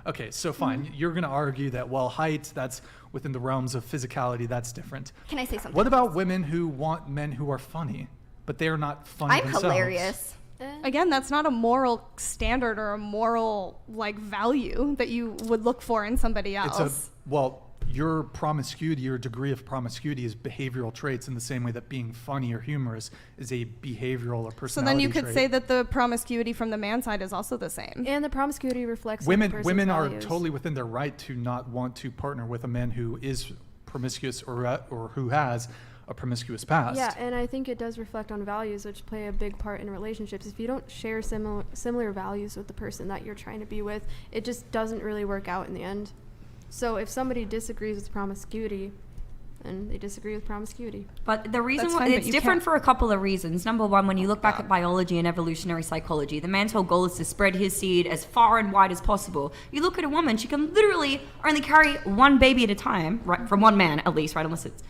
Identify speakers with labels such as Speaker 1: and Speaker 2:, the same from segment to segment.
Speaker 1: Okay, so fine. You're going to argue that, well, height, that's within the realms of physicality, that's different.
Speaker 2: Can I say something?
Speaker 1: What about women who want men who are funny, but they're not funny
Speaker 2: I'm
Speaker 1: themselves?
Speaker 2: hilarious.
Speaker 3: Again, that's not a moral standard or a moral value that you would look for in somebody else.
Speaker 1: Your promiscuity, your degree of promiscuity is behavioral traits in the same way that being funny or humorous is a behavioral or personality
Speaker 3: So then you could
Speaker 1: trait.
Speaker 3: say that the promiscuity from the man side is also the same.
Speaker 4: And the promiscuity reflects
Speaker 1: women are
Speaker 4: values.
Speaker 1: totally within their right to not want to partner with a man who is promiscuous or who has a promiscuous past.
Speaker 4: Yeah, and I think it does reflect on values, which play a big part in relationships. If you don't share similar values with the person that you're trying to be with, it just doesn't really work out in the end. So if somebody disagrees with promiscuity, then they disagree with promiscuity.
Speaker 5: But the reason
Speaker 3: That's fine,
Speaker 5: it's
Speaker 3: but you
Speaker 5: different
Speaker 3: can't-
Speaker 5: for a couple of reasons. Number one, when you look back at biology and evolutionary psychology, the man's whole goal is to spread his seed as far and wide as possible. You look at a woman, she can literally only carry one baby at a time, right, from one man at least, right, unless it's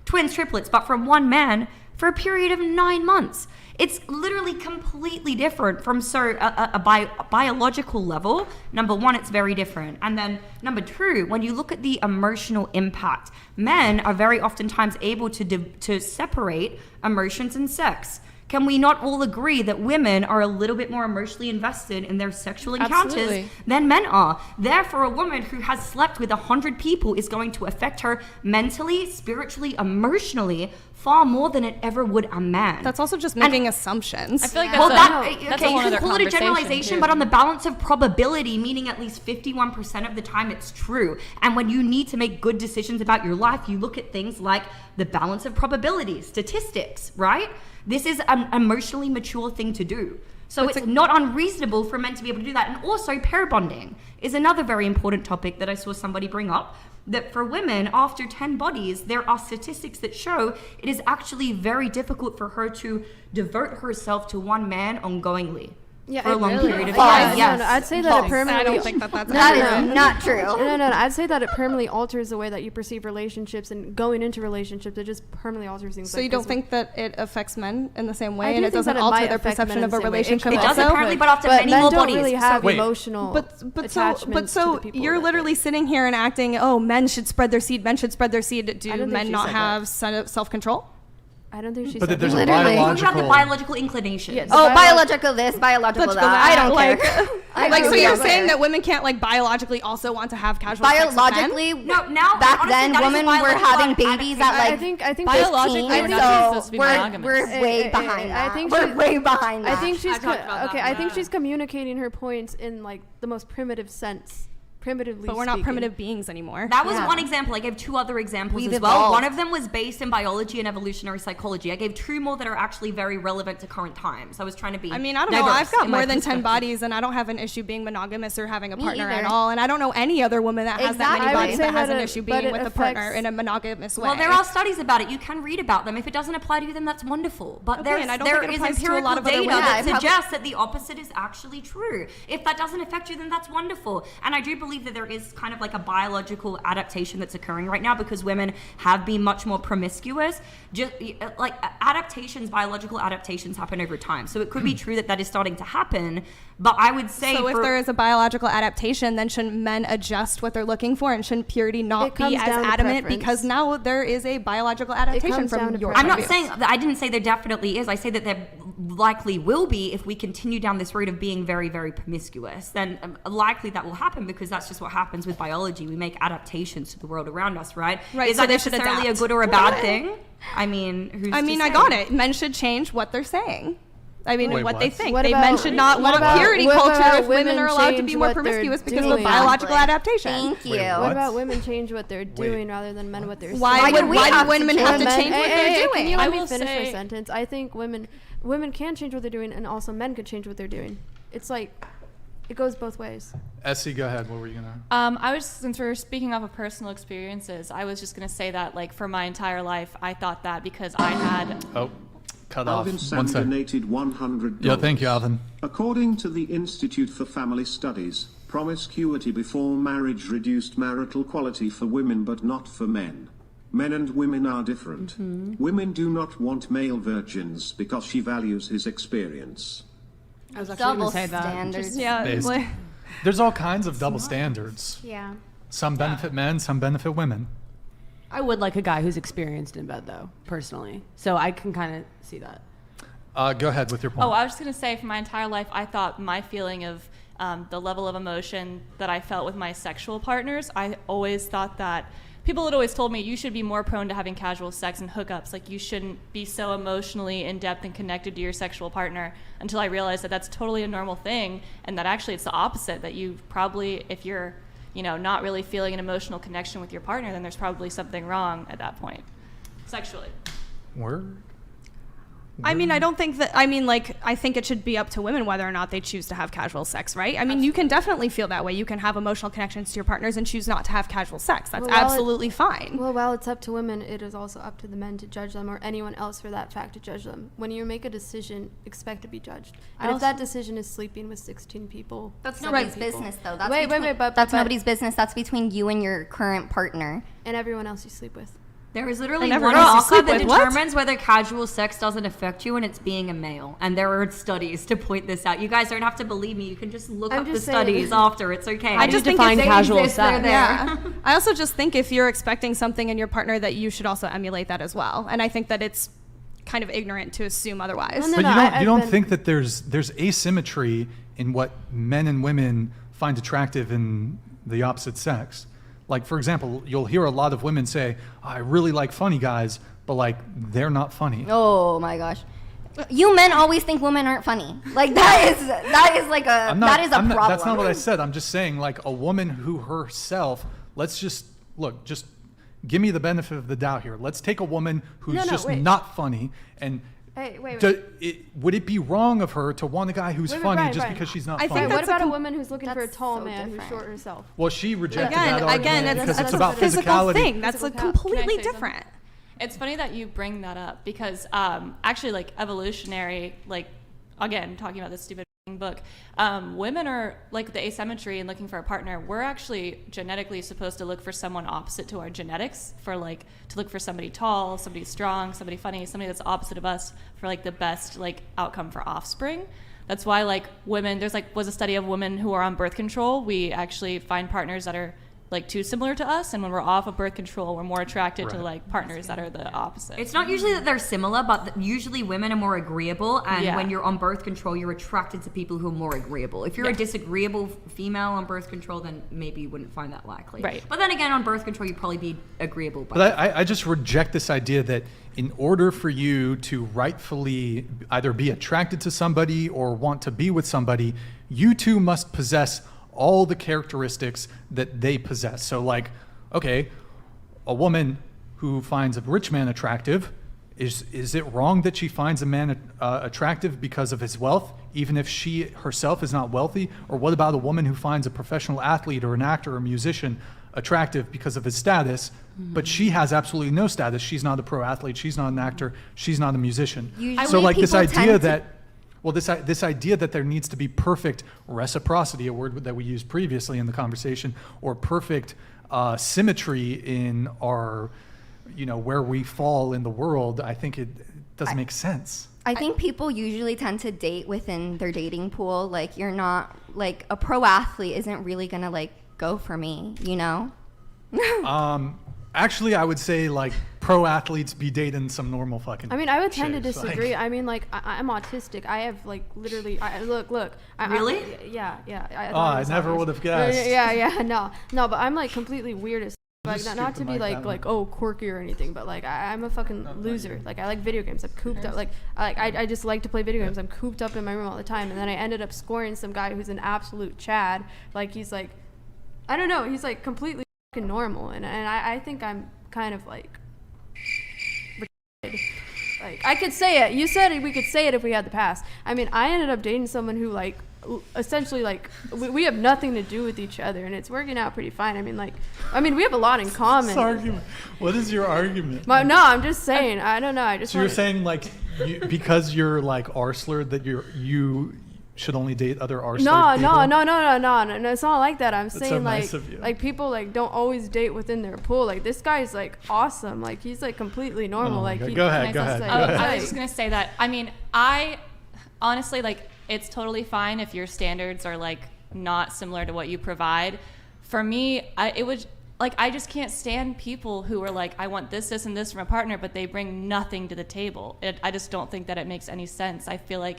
Speaker 5: twins, triplets, but from one man for a period of 9 months. It's literally completely different from a biological level. Number one, it's very different. And then number two, when you look at the emotional impact, men are very oftentimes able to separate emotions and sex. Can we not all agree that women are a little bit more emotionally invested in their sexual encounters
Speaker 3: Absolutely.
Speaker 5: than men are? Therefore, a woman who has slept with 100 people is going to affect her mentally, spiritually, emotionally, far more than it ever would a man.
Speaker 3: That's also just making assumptions.
Speaker 6: I feel like
Speaker 5: Well,
Speaker 6: that's
Speaker 5: okay,
Speaker 6: a
Speaker 5: you
Speaker 6: whole
Speaker 5: can
Speaker 6: other
Speaker 5: call it a
Speaker 6: conversation,
Speaker 5: generalization,
Speaker 6: too.
Speaker 5: but on the balance of probability, meaning at least 51% of the time it's true. And when you need to make good decisions about your life, you look at things like the balance of probability, statistics, right? This is an emotionally mature thing to do. So it's not unreasonable for men to be able to do that. And also pair bonding is another very important topic that I saw somebody bring up. That for women, after 10 bodies, there are statistics that show it is actually very difficult for her to devote herself to one man ongoingly for a long period of time.
Speaker 4: Yeah, no, I'd say that it permanently.
Speaker 3: I don't think that that's
Speaker 2: That
Speaker 3: accurate.
Speaker 2: is not true.
Speaker 4: No. I'd say that it permanently alters the way that you perceive relationships, and going into relationships, it just permanently alters things.
Speaker 3: So you don't think that it affects men in the same way,
Speaker 4: I
Speaker 3: and
Speaker 4: do
Speaker 3: it
Speaker 4: think
Speaker 3: doesn't
Speaker 4: that it
Speaker 3: alter
Speaker 4: might
Speaker 3: their
Speaker 4: affect
Speaker 3: perception
Speaker 4: men
Speaker 3: of a
Speaker 4: in the same way.
Speaker 3: relationship?
Speaker 5: It does
Speaker 3: also?
Speaker 5: apparently, but after many
Speaker 4: men
Speaker 5: more
Speaker 4: don't
Speaker 5: bodies.
Speaker 4: really have
Speaker 1: Wait.
Speaker 4: emotional
Speaker 3: But so
Speaker 4: attachments to the people
Speaker 3: you're
Speaker 4: that
Speaker 3: literally sitting here and acting, oh, men should spread their seed. Men should spread their seed.
Speaker 4: I
Speaker 3: Do
Speaker 4: don't think
Speaker 3: men
Speaker 4: she
Speaker 3: not
Speaker 4: said
Speaker 3: have self-control?
Speaker 4: I don't think she
Speaker 1: But
Speaker 4: said
Speaker 1: there's a
Speaker 4: that.
Speaker 2: Literally.
Speaker 5: You have the
Speaker 1: biological...
Speaker 5: biological inclination.
Speaker 4: Yes.
Speaker 2: Oh,
Speaker 4: Bio-
Speaker 2: biological this, biological that. I don't care. I
Speaker 3: Like, so
Speaker 2: really
Speaker 3: you're
Speaker 2: don't
Speaker 3: saying
Speaker 2: care.
Speaker 3: that women can't biologically also want to have casual sex with men?
Speaker 2: Biologically,
Speaker 5: No, now
Speaker 2: back
Speaker 5: honestly,
Speaker 2: then
Speaker 5: that is a
Speaker 2: women were
Speaker 5: biological
Speaker 2: having babies at
Speaker 4: I
Speaker 2: like
Speaker 4: think
Speaker 2: 15,
Speaker 6: Biologically, we're not
Speaker 2: so
Speaker 6: supposed to be
Speaker 2: we're
Speaker 6: monogamous.
Speaker 2: way behind that.
Speaker 4: I think
Speaker 2: we're
Speaker 4: she's-
Speaker 2: way behind that.
Speaker 4: I think she's
Speaker 6: I talked about that,
Speaker 4: I think
Speaker 6: yeah.
Speaker 4: she's communicating her points in like the most primitive sense, primitively.
Speaker 3: But we're not
Speaker 4: speaking.
Speaker 3: primitive beings anymore.
Speaker 5: That was
Speaker 2: Yeah.
Speaker 5: one example. I gave two other examples
Speaker 2: We've
Speaker 5: as well.
Speaker 2: evolved.
Speaker 5: One of them was based in biology and evolutionary psychology. I gave two more that are actually very relevant to current times. I was trying to be
Speaker 3: I mean, I don't know.
Speaker 5: diverse
Speaker 3: I've got
Speaker 5: in my
Speaker 3: more than 10
Speaker 5: perspective.
Speaker 3: bodies, and I don't have an issue being monogamous or having a
Speaker 2: Me
Speaker 3: partner at
Speaker 2: either.
Speaker 3: all. And I don't know any other woman that has that
Speaker 2: Exactly.
Speaker 3: many
Speaker 2: I would
Speaker 3: bodies
Speaker 4: say
Speaker 3: that has
Speaker 4: that
Speaker 3: an
Speaker 4: it-
Speaker 3: issue
Speaker 4: but
Speaker 3: being
Speaker 4: it
Speaker 3: with a partner
Speaker 4: affects-
Speaker 3: in a monogamous way.
Speaker 5: Well, there are studies about it. You can read about them. If it doesn't apply to you, then that's wonderful. But
Speaker 3: Okay, and I don't
Speaker 5: there
Speaker 3: think it
Speaker 5: is
Speaker 3: applies to a
Speaker 5: empirical
Speaker 3: lot of other
Speaker 5: data
Speaker 3: women.
Speaker 5: that
Speaker 2: Yeah,
Speaker 5: suggests that the opposite is actually true. If that doesn't affect you, then that's wonderful. And I do believe that there is kind of like a biological adaptation that's occurring right now because women have been much more promiscuous. Just like biological adaptations happen over time. So it could be true that that is starting to happen. But I would say
Speaker 3: So if there is a biological adaptation, then shouldn't men adjust what they're looking for, and shouldn't purity not
Speaker 4: It comes
Speaker 3: be as
Speaker 4: down to
Speaker 3: adamant
Speaker 4: preference.
Speaker 3: because now there is a biological adaptation
Speaker 4: comes down
Speaker 3: from
Speaker 4: to
Speaker 3: your
Speaker 4: preference.
Speaker 5: I'm not
Speaker 3: point of
Speaker 5: saying
Speaker 3: view.
Speaker 5: that I didn't say there definitely is. I say that there likely will be if we continue down this road of being very, very promiscuous. Then likely that will happen because that's just what happens with biology. We make adaptations to the world around us, right?
Speaker 3: Right,
Speaker 5: Is
Speaker 3: so
Speaker 5: that
Speaker 3: they should
Speaker 5: necessarily a
Speaker 3: adapt.
Speaker 5: good or a bad thing? I mean, who's
Speaker 3: I
Speaker 5: to
Speaker 3: mean, I
Speaker 5: say?
Speaker 3: got it. Men should change what they're saying. I mean,
Speaker 1: Wait,
Speaker 3: what they
Speaker 1: what?
Speaker 3: think.
Speaker 4: What
Speaker 3: Men
Speaker 4: about-
Speaker 3: should not
Speaker 4: what
Speaker 3: want
Speaker 4: about-
Speaker 3: purity
Speaker 4: what
Speaker 3: culture
Speaker 4: about
Speaker 3: if women
Speaker 4: women
Speaker 3: are allowed to
Speaker 4: change
Speaker 3: be more
Speaker 4: what they're
Speaker 3: promiscuous because of
Speaker 4: doing?
Speaker 3: biological
Speaker 2: Exactly.
Speaker 3: adaptation.
Speaker 2: Thank you.
Speaker 1: Wait,
Speaker 4: What
Speaker 1: what?
Speaker 4: about women change what they're doing rather than men what they're
Speaker 3: Why
Speaker 4: saying?
Speaker 2: would
Speaker 3: would
Speaker 2: we
Speaker 3: why
Speaker 2: have
Speaker 3: do women
Speaker 2: to
Speaker 3: have to
Speaker 2: change
Speaker 3: change what they're
Speaker 4: Can
Speaker 3: doing?
Speaker 4: you
Speaker 6: I
Speaker 4: let me
Speaker 6: will
Speaker 4: finish my
Speaker 6: say-
Speaker 4: sentence? I think women can change what they're doing, and also men could change what they're doing. It's like it goes both ways.
Speaker 1: Essie, go ahead. What were you gonna?
Speaker 6: I was, since we're speaking off of personal experiences, I was just going to say that, like, for my entire life, I thought that because I had.
Speaker 1: Oh, cut off.
Speaker 7: Alvin
Speaker 1: One
Speaker 7: Sam
Speaker 1: second.
Speaker 7: donated $100.
Speaker 1: Yeah, thank you, Alvin.
Speaker 7: According to the Institute for Family Studies, promiscuity before marriage reduced marital quality for women but not for men. Men and women are different. Women do not want male virgins because she values his experience.
Speaker 6: I was actually going
Speaker 2: Double
Speaker 6: to say that.
Speaker 2: standards.
Speaker 3: Yeah,
Speaker 1: Based.
Speaker 3: like,
Speaker 1: There's all kinds of double standards.
Speaker 2: Yeah.
Speaker 1: Some benefit men, some benefit women.
Speaker 8: I would like a guy who's experienced in bed, though, personally. So I can kind of see that.
Speaker 1: Go ahead with your point.
Speaker 6: Oh, I was just going to say, for my entire life, I thought my feeling of the level of emotion that I felt with my sexual partners, I always thought that people had always told me you should be more prone to having casual sex and hookups. Like, you shouldn't be so emotionally in-depth and connected to your sexual partner, until I realized that that's totally a normal thing, and that actually it's the opposite, that you probably, if you're, you know, not really feeling an emotional connection with your partner, then there's probably something wrong at that point, sexually.
Speaker 1: Word.
Speaker 3: I mean, I don't think that, I mean, like, I think it should be up to women whether or not they choose to have casual sex, right? I mean, you can definitely feel that way. You can have emotional connections to your partners and choose not to have casual sex. That's absolutely fine.
Speaker 4: Well, while it's up to women, it is also up to the men to judge them, or anyone else for that fact to judge them. When you make a decision, expect to be judged. And if that decision is sleeping with 16 people,
Speaker 2: That's nobody's business, though. That's
Speaker 4: Wait, but
Speaker 2: that's nobody's business. That's between you and your current partner.
Speaker 4: and everyone else you sleep with.
Speaker 5: There is literally
Speaker 3: never
Speaker 5: one
Speaker 3: know.
Speaker 5: marker
Speaker 3: Sleep
Speaker 5: that
Speaker 3: with what?
Speaker 5: determines whether casual sex doesn't affect you, and it's being a male. And there are studies to point this out. You guys don't have to believe me. You can just look
Speaker 4: I'm
Speaker 5: up the
Speaker 4: just saying.
Speaker 5: studies after. It's okay.
Speaker 8: I just
Speaker 3: think
Speaker 8: define
Speaker 3: if they
Speaker 8: casual
Speaker 5: exist, they're
Speaker 8: sex.
Speaker 5: there.
Speaker 3: Yeah. I also just think if you're expecting something in your partner, that you should also emulate that as well. And I think that it's kind of ignorant to assume otherwise.
Speaker 4: Well, no,
Speaker 1: But
Speaker 4: no,
Speaker 1: you don't
Speaker 4: I've
Speaker 1: you don't
Speaker 4: been-
Speaker 1: think that there's asymmetry in what men and women find attractive in the opposite sex? Like, for example, you'll hear a lot of women say, I really like funny guys, but like they're not funny.
Speaker 2: Oh my gosh. You men always think women aren't funny. Like that is like a that is a problem.
Speaker 1: That's not what I said. I'm just saying, like, a woman who herself, let's just look, just give me the benefit of the doubt here. Let's take a woman who's
Speaker 4: No,
Speaker 1: just
Speaker 4: wait.
Speaker 1: not funny, and
Speaker 4: Hey, wait.
Speaker 1: would it be wrong of her to want a guy who's
Speaker 4: Wait,
Speaker 1: funny
Speaker 4: Brian,
Speaker 1: just
Speaker 4: Brian.
Speaker 1: because she's not
Speaker 3: I
Speaker 1: funny?
Speaker 3: think
Speaker 4: What
Speaker 3: that's a
Speaker 4: about a
Speaker 3: com-
Speaker 4: woman who's looking for a
Speaker 2: that's
Speaker 4: tall
Speaker 2: so
Speaker 4: man who's
Speaker 2: different.
Speaker 4: short herself?
Speaker 1: Well, she rejected
Speaker 3: Again,
Speaker 1: that argument
Speaker 3: it's
Speaker 1: because
Speaker 3: a
Speaker 1: it's about
Speaker 3: physical
Speaker 1: physicality.
Speaker 3: thing. That's
Speaker 4: Physical
Speaker 3: like
Speaker 4: count.
Speaker 3: completely
Speaker 6: Can I say
Speaker 3: different.
Speaker 6: It's funny that you bring that up, because actually, like, evolutionary, like, again, talking about this stupid book, women are, like, the asymmetry in looking for a partner, we're actually genetically supposed to look for someone opposite to our genetics, for, like, to look for somebody tall, somebody strong, somebody funny, somebody that's opposite of us, for, like, the best, like, outcome for offspring. That's why, like, women, there's, like, was a study of women who are on birth control. We actually find partners that are, like, too similar to us, and when we're off of birth control, we're more attracted to,
Speaker 1: Right.
Speaker 6: like, partners that are the opposite.
Speaker 5: It's not usually that they're similar, but usually women are more agreeable, and
Speaker 6: Yeah.
Speaker 5: when you're on birth control, you're attracted to people who are more agreeable. If you're a
Speaker 6: Yeah.
Speaker 5: disagreeable female on birth control, then maybe you wouldn't find that likely.
Speaker 6: Right.
Speaker 5: But then again, on birth control, you'd probably be agreeable. By
Speaker 1: But I just reject this idea that in order for you to rightfully either be attracted to somebody or want to be with somebody, you two must possess all the characteristics that they possess. So, like, okay, a woman who finds a rich man attractive, is it wrong that she finds a man attractive because of his wealth, even if she herself is not wealthy? Or what about a woman who finds a professional athlete or an actor or musician attractive because of his status, but she has absolutely no status? She's not a pro athlete, she's not an actor, she's not a musician.
Speaker 2: Usually
Speaker 1: So, like, this
Speaker 2: people
Speaker 1: idea
Speaker 2: tend to-
Speaker 1: that well, this idea that there needs to be perfect reciprocity, a word that we used previously in the conversation, or perfect symmetry in our, where we fall in the world, I think it doesn't make sense.
Speaker 2: I think people usually tend to date within their dating pool. Like, you're not, like, a pro athlete isn't really gonna, like, go for me, you know?
Speaker 1: Actually, I would say, like, pro athletes be dating some normal fucking.
Speaker 4: I mean, I would tend to
Speaker 1: chicks, like-
Speaker 4: disagree. I mean, like, I'm autistic. I have, like, literally. Look.
Speaker 5: Really?
Speaker 4: Yeah.
Speaker 1: I never would have guessed.
Speaker 4: Yeah. No, but I'm like completely weird as. Like,
Speaker 1: just
Speaker 4: not
Speaker 1: stick
Speaker 4: to
Speaker 1: the
Speaker 4: be
Speaker 1: mic that way.
Speaker 4: like quirky or anything, but like I'm a fucking loser. Like, I like video games. I'm cooped up. Like I just like to play video games. I'm cooped up in my room all the time, and then I ended up scoring some guy who's an absolute Chad. Like, he's like, I don't know. He's like completely fucking normal, and I think I'm kind of like. Like, I could say it. You said we could say it if we had the past. I mean, I ended up dating someone who, like, essentially, like, we have nothing to do with each other, and it's working out pretty fine. I mean, we have a lot in common.
Speaker 1: Argument. What is your argument?
Speaker 4: But no, I'm just saying. I don't know. I just.
Speaker 1: So you're
Speaker 4: wanna-
Speaker 1: saying, like, because you're like r-slurred, that you should only date other r-slurred
Speaker 4: No,
Speaker 1: people?
Speaker 4: no. It's not like that. I'm
Speaker 1: That's
Speaker 4: saying,
Speaker 1: so
Speaker 4: like,
Speaker 1: nice of you.
Speaker 4: like, people, like, don't always date within their pool. Like, this guy's, like, awesome. Like, he's, like, completely normal.
Speaker 1: Oh my
Speaker 4: like,
Speaker 1: God.
Speaker 4: he,
Speaker 1: Go ahead.
Speaker 6: Can I say
Speaker 4: Go
Speaker 6: something?
Speaker 4: ahead.
Speaker 6: I was just gonna say that. I mean, I honestly, like, it's totally fine if your standards are, like, not similar to what you provide, for me, I just can't stand people who are like, I want this, and this from a partner, but they bring nothing to the table. I just don't think that it makes any sense. I feel like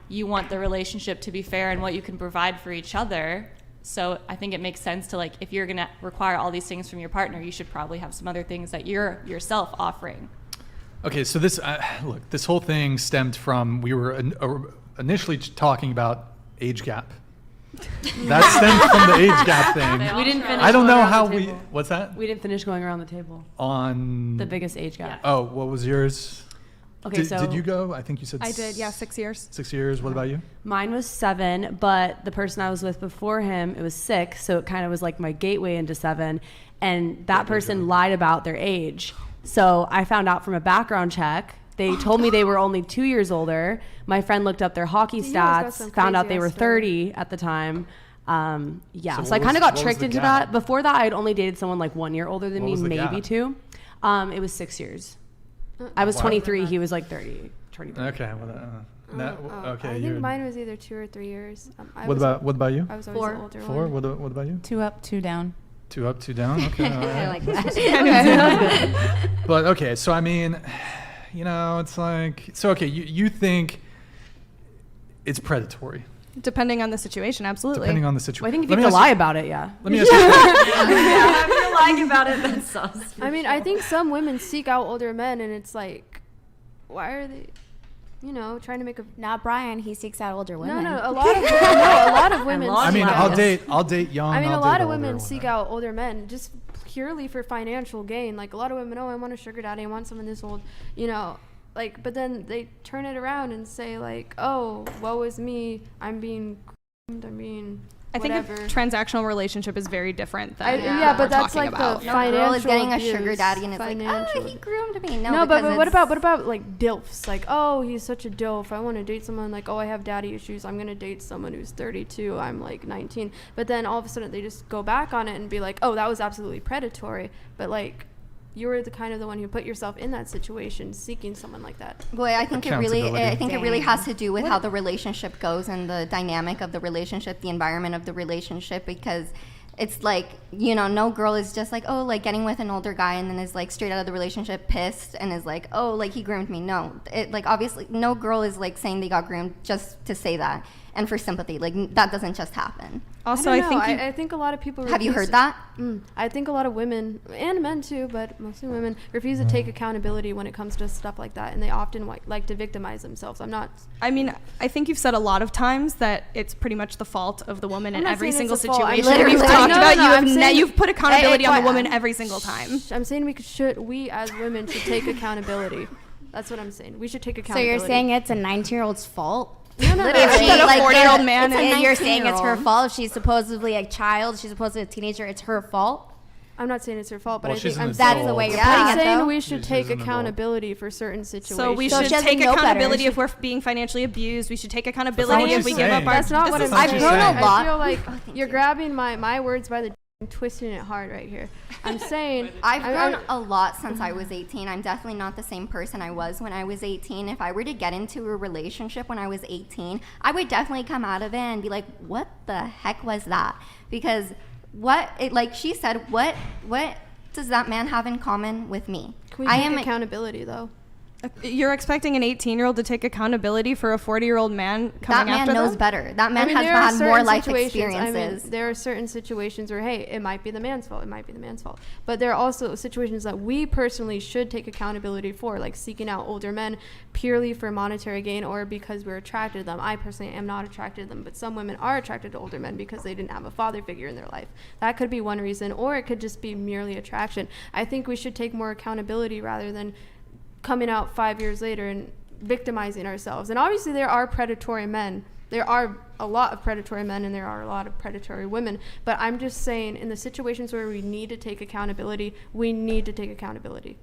Speaker 6: you want the relationship to be fair in what you can provide for each other. So I think it makes sense to, like, if you're going to require all these things from your partner, you should probably have some other things that you're yourself offering.
Speaker 1: Okay, so this look, this whole thing stemmed from, we were initially talking about age gap. That stemmed from the age gap thing.
Speaker 8: We didn't finish.
Speaker 1: I don't know
Speaker 8: going around
Speaker 1: how
Speaker 8: the
Speaker 1: we.
Speaker 8: table.
Speaker 1: What's that?
Speaker 8: We didn't finish going around the table.
Speaker 1: On
Speaker 8: The biggest age gap.
Speaker 1: Oh, what was yours?
Speaker 8: Okay,
Speaker 1: Did you go? I think you said
Speaker 3: I did, yeah, 6 years.
Speaker 1: 6 years. What about you?
Speaker 8: Mine was 7, but the person I was with before him, it was 6, so it kind of was like my gateway into 7, and that person lied about their age. So I found out from a background check. They told me they were only 2 years older. My friend looked up their hockey
Speaker 4: You guys got
Speaker 8: stats,
Speaker 4: some
Speaker 8: found out
Speaker 4: crazy
Speaker 8: they were
Speaker 4: ass story.
Speaker 8: 30 at the time. Yeah,
Speaker 1: So
Speaker 8: so I
Speaker 1: what
Speaker 8: kind of
Speaker 1: was-
Speaker 8: got
Speaker 1: what was
Speaker 8: tricked
Speaker 1: the
Speaker 8: into
Speaker 1: gap?
Speaker 8: that. Before that, I'd only dated someone like 1 year older than
Speaker 1: What
Speaker 8: me,
Speaker 1: was the
Speaker 8: maybe
Speaker 1: gap?
Speaker 8: 2. It was 6 years. I was
Speaker 1: Wow.
Speaker 8: 23. He was like 30. 23.
Speaker 1: Okay. Well, okay.
Speaker 4: I
Speaker 1: you.
Speaker 4: think mine was either 2 or 3 years.
Speaker 1: What about you?
Speaker 4: I was always
Speaker 5: 4.
Speaker 4: the older
Speaker 1: 4.
Speaker 4: one.
Speaker 1: What about you?
Speaker 9: 2 up, 2 down.
Speaker 1: 2 up, 2 down. Okay. All right.
Speaker 2: I like that.
Speaker 1: But okay, so I mean, it's like, so okay, you think it's predatory,
Speaker 3: Depending on the situation, absolutely.
Speaker 1: depending on the situation.
Speaker 8: Well, I think if
Speaker 1: Let
Speaker 8: you
Speaker 1: me
Speaker 8: have to
Speaker 1: ask
Speaker 8: lie about it, yeah.
Speaker 1: Let me ask you.
Speaker 5: Yeah, if you're lying about it, that's sus.
Speaker 4: I mean, I think some women seek out older men, and it's like, why are they, trying to make a.
Speaker 2: Not Brian. He seeks out older women.
Speaker 4: No, a lot of a lot of women.
Speaker 5: lost
Speaker 1: I mean,
Speaker 4: seek
Speaker 1: I'll
Speaker 4: out-
Speaker 1: date young.
Speaker 4: I mean,
Speaker 1: I'll
Speaker 4: a lot
Speaker 1: date
Speaker 4: of
Speaker 1: older,
Speaker 4: women seek
Speaker 1: whatever.
Speaker 4: out older men just purely for financial gain. Like a lot of women, I want a sugar daddy, I want someone this old, but then they turn it around and say like, oh, woe is me, I'm being groomed, I'm being
Speaker 3: I think
Speaker 4: whatever.
Speaker 3: a transactional relationship is very different than
Speaker 4: Yeah,
Speaker 3: what
Speaker 4: but
Speaker 3: we're
Speaker 4: that's
Speaker 3: talking
Speaker 4: like
Speaker 3: about.
Speaker 4: the
Speaker 2: No girl is
Speaker 4: financial
Speaker 2: getting a
Speaker 4: abuse,
Speaker 2: sugar daddy and it's like,
Speaker 4: financial-
Speaker 2: oh, he groomed me.
Speaker 4: No, but
Speaker 2: because
Speaker 4: what
Speaker 2: it's-
Speaker 4: about like DILFs? Like, oh, he's such a DILF. I want to date someone like, oh, I have daddy issues. I'm gonna date someone who's 32. I'm like 19. But then all of a sudden they just go back on it and be like, oh, that was absolutely predatory. But like, you were the one who put yourself in that situation, seeking someone like that.
Speaker 2: Boy, I think it really
Speaker 1: Accountability.
Speaker 2: has to do with how the relationship goes and the dynamic of the relationship, the environment of the relationship, because it's like, no girl is just like, oh, like getting with an older guy and then is like straight out of the relationship pissed and is like, oh, like he groomed me. No, like obviously no girl is like saying they got groomed just to say that and for sympathy. Like that doesn't just happen.
Speaker 3: Also,
Speaker 4: I
Speaker 3: I
Speaker 4: don't know.
Speaker 3: think
Speaker 4: I think a lot of people
Speaker 2: Have you
Speaker 4: refuse
Speaker 2: heard that?
Speaker 4: I think a lot of women and men too, but mostly women refuse to take accountability when it comes to stuff like that, and they often like to victimize themselves.
Speaker 3: I think you've said a lot of times that it's pretty much the fault of the woman
Speaker 4: I'm
Speaker 3: in
Speaker 4: not
Speaker 3: every
Speaker 4: saying
Speaker 3: single
Speaker 4: it's the fault. I'm
Speaker 3: situation. We've
Speaker 2: literally-
Speaker 3: talked
Speaker 4: No,
Speaker 3: about
Speaker 4: no,
Speaker 3: you
Speaker 4: I'm
Speaker 3: have
Speaker 4: saying-
Speaker 3: you've put accountability on the
Speaker 4: quiet.
Speaker 3: woman every single time.
Speaker 4: I'm saying we as women should take accountability. That's what I'm saying. We should take
Speaker 10: So
Speaker 4: accountability.
Speaker 10: you're saying it's a 19-year-old's fault?
Speaker 2: Literally,
Speaker 3: Instead of
Speaker 2: like,
Speaker 3: 40-year-old
Speaker 2: the-
Speaker 3: man
Speaker 2: it's a
Speaker 10: And you're saying it's her
Speaker 2: 19-year-old.
Speaker 10: fault? If she's supposedly a child, she's supposedly a teenager, it's her fault?
Speaker 4: I'm not saying it's her fault, but
Speaker 1: Well,
Speaker 4: I
Speaker 1: she's
Speaker 4: think
Speaker 1: an
Speaker 4: I'm
Speaker 10: That's
Speaker 1: adult.
Speaker 10: the way you're
Speaker 2: Yeah.
Speaker 10: putting
Speaker 4: I'm
Speaker 10: it,
Speaker 4: saying
Speaker 10: though.
Speaker 4: we should
Speaker 1: She's
Speaker 4: take
Speaker 1: an adult.
Speaker 4: accountability for certain situations.
Speaker 3: So we
Speaker 10: So
Speaker 3: should
Speaker 10: she doesn't
Speaker 3: take
Speaker 10: know better.
Speaker 3: accountability
Speaker 10: She-
Speaker 3: if we're being financially abused. We should take
Speaker 1: what
Speaker 3: accountability if
Speaker 1: she's
Speaker 3: we give up
Speaker 1: saying.
Speaker 3: our.
Speaker 4: That's not
Speaker 3: this
Speaker 4: what
Speaker 3: is-
Speaker 4: I'm
Speaker 2: I've
Speaker 4: saying.
Speaker 2: grown a
Speaker 4: I
Speaker 2: lot.
Speaker 4: feel like
Speaker 2: Oh, thank
Speaker 4: you're
Speaker 2: you.
Speaker 4: grabbing my words by the and twisting it hard right here. I'm saying
Speaker 2: I've
Speaker 4: I'm-
Speaker 2: grown a lot since I was 18. I'm definitely not the same person I was when I was 18. If I were to get into a relationship when I was 18, I would definitely come out of it and be like, what the heck was that? Because like she said, what does that man have in common with me?
Speaker 4: Can we
Speaker 2: I
Speaker 4: take
Speaker 2: am
Speaker 4: accountability though?
Speaker 3: You're expecting an 18-year-old to take accountability for a 40-year-old man
Speaker 2: that
Speaker 3: coming
Speaker 2: man
Speaker 3: after
Speaker 2: knows
Speaker 3: them?
Speaker 2: better. That man has
Speaker 4: there are
Speaker 2: had more
Speaker 4: certain
Speaker 2: life
Speaker 4: situations-
Speaker 2: experiences.
Speaker 4: there are certain situations where, hey, it might be the man's fault. It might be the man's fault. But there are also situations that we personally should take accountability for, like seeking out older men purely for monetary gain or because we're attracted to them. I personally am not attracted to them, but some women are attracted to older men because they didn't have a father figure in their life. That could be one reason, or it could just be merely attraction. I think we should take more accountability rather than coming out 5 years later and victimizing ourselves. And obviously there are predatory men. There are a lot of predatory men and there are a lot of predatory women. But I'm just saying in the situations where we need to take accountability, we need to take accountability.